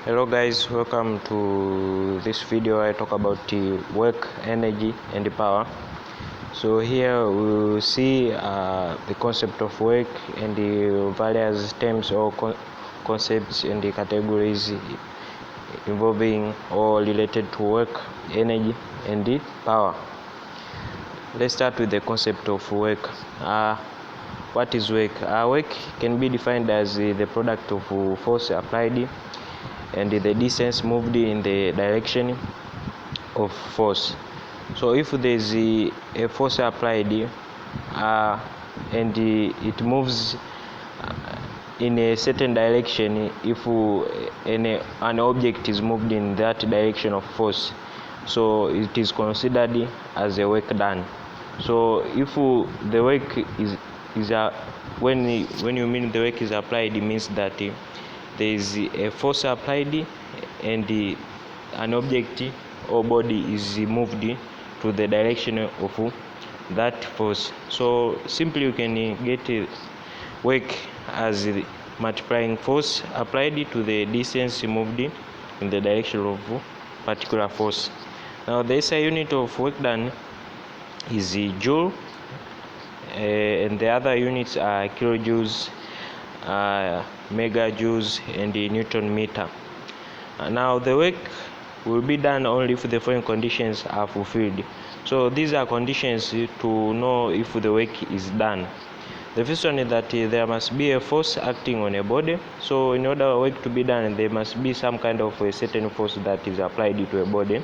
Hello guys, welcome to this video. I talk about work, energy and power. So here we will see the concept of work and the various terms or concepts and the categories involving or related to work, energy and the power. Let's start with the concept of work. What is work? Work can be defined as the product of force applied and the distance moved in the direction of force. So if there is a force applied and it moves in a certain direction, if an object is moved in that direction of force, so it is considered as a work done. So if the work is when you mean the work is applied, it means that there is a force applied and an object or body is moved to the direction of that force. So simply you can get work as multiplying force applied to the distance moved in the direction of particular force. Now the SI unit of work done is joule, and the other units are kilojoules, megajoules and the Newton meter. Now the work will be done only if the following conditions are fulfilled. So these are conditions to know if the work is done. The first one is that there must be a force acting on a body. So in order for work to be done, there must be some kind of a certain force that is applied to a body.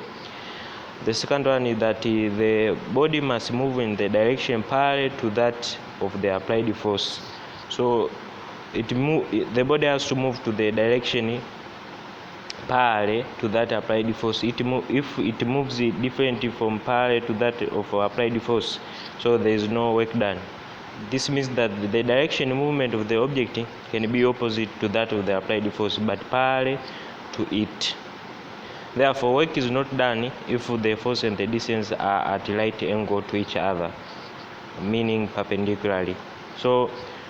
The second one is that the body must move in the direction parallel to that of the applied force. So the body has to move to the direction parallel to that applied force. If it moves differently from parallel to that of applied force, so there is no work done. This means that the direction movement of the object can be opposite to that of the applied force but parallel to it. Therefore, work is not done if the force and the distance are at right angle to each other, meaning perpendicularly. So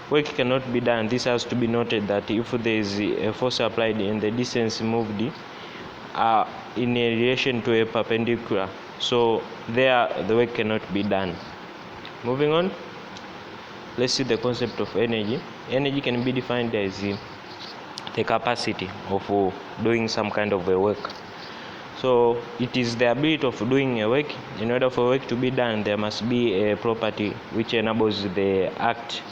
work cannot be done. This has to be noted that if there is a force applied and the distance moved in a relation to a perpendicular, so there the work cannot be done. Moving on, let's see the concept of energy. Energy can be defined as the capacity of doing some kind of a work. So it is the ability of doing a work. In order for work to be done, there must be a property which enables the act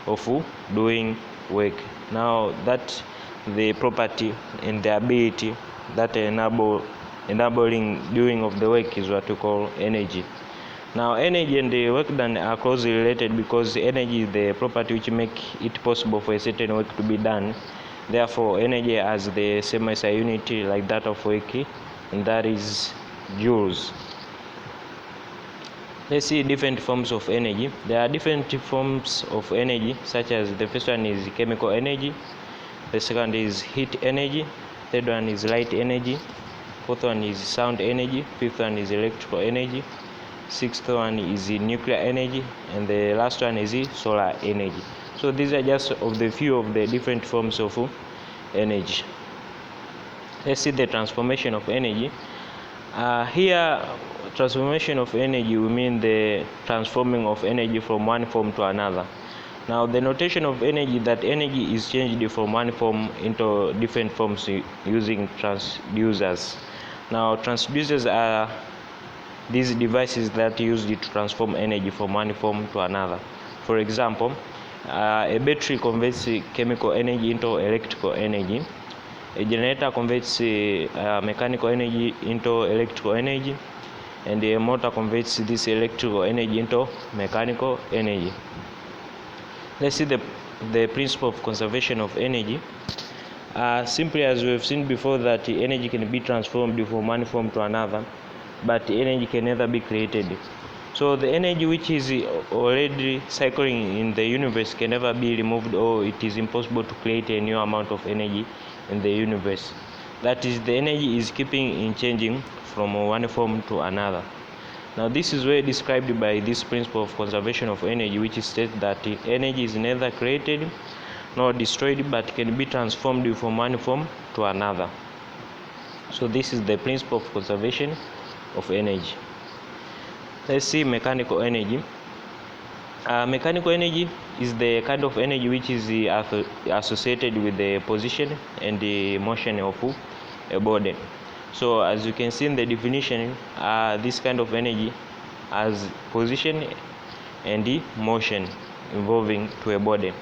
of doing work. Now that the property and the ability that enabling doing of the work is what we call energy. Now energy and the work done are closely related because energy is the property which make it possible for a certain work to be done. Therefore energy has the same SI unit like that of work, and that is joules. Let's see different forms of energy. There are different forms of energy, such as the first one is chemical energy, the second is heat energy, third one is light energy, fourth one is sound energy, fifth one is electrical energy, sixth one is nuclear energy, and the last one is solar energy. So these are just of the few of the different forms of energy. Let's see the transformation of energy. Here, transformation of energy will mean the transforming of energy from one form to another. Now the notation of energy, that energy is changed from one form into different forms using transducers. Now transducers are these devices that are used to transform energy from one form to another. For example, a battery converts chemical energy into electrical energy. A generator converts mechanical energy into electrical energy, and a motor converts this electrical energy into mechanical energy. Let's see the principle of conservation of energy. Simply as we have seen before, that energy can be transformed from one form to another, but energy can never be created. So the energy which is already cycling in the universe can never be removed, or it is impossible to create a new amount of energy in the universe. That is, the energy is keeping in changing from one form to another. Now this is well described by this principle of conservation of energy, which states that energy is neither created nor destroyed, but can be transformed from one form to another. So this is the principle of conservation of energy. Let's see mechanical energy. Mechanical energy is the kind of energy which is associated with the position and the motion of a body. So as you can see in the definition, this kind of energy has position and the motion involving to a body.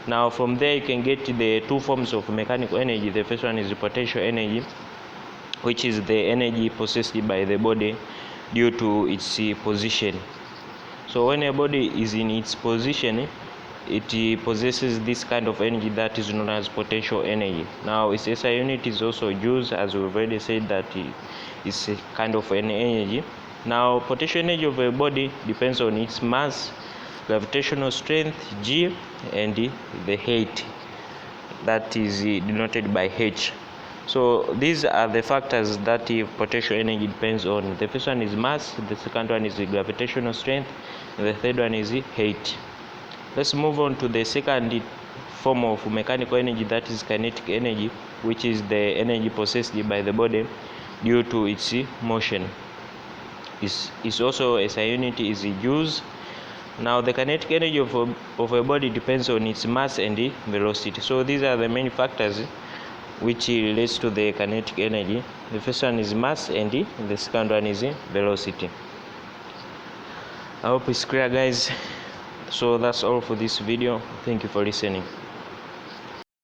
Now from there you can get the two forms of mechanical energy. The first one is the potential energy, which is the energy possessed by the body due to its position. So when a body is in its position, it possesses this kind of energy that is known as potential energy. Now its SI unit is also joules, as we've already said that it's a kind of an energy. Now potential energy of a body depends on its mass, gravitational strength G, and the height, that is denoted by H. So these are the factors that potential energy depends on. The first one is mass, the second one is gravitational strength, and the third one is height. Let's move on to the second form of mechanical energy, that is kinetic energy, which is the energy possessed by the body due to its motion. Is also SI unit is joules. Now the kinetic energy of a body depends on its mass and the velocity. So these are the main factors which relates to the kinetic energy. The first one is mass and the second one is velocity. I hope it's clear, guys. So that's all for this video. Thank you for listening.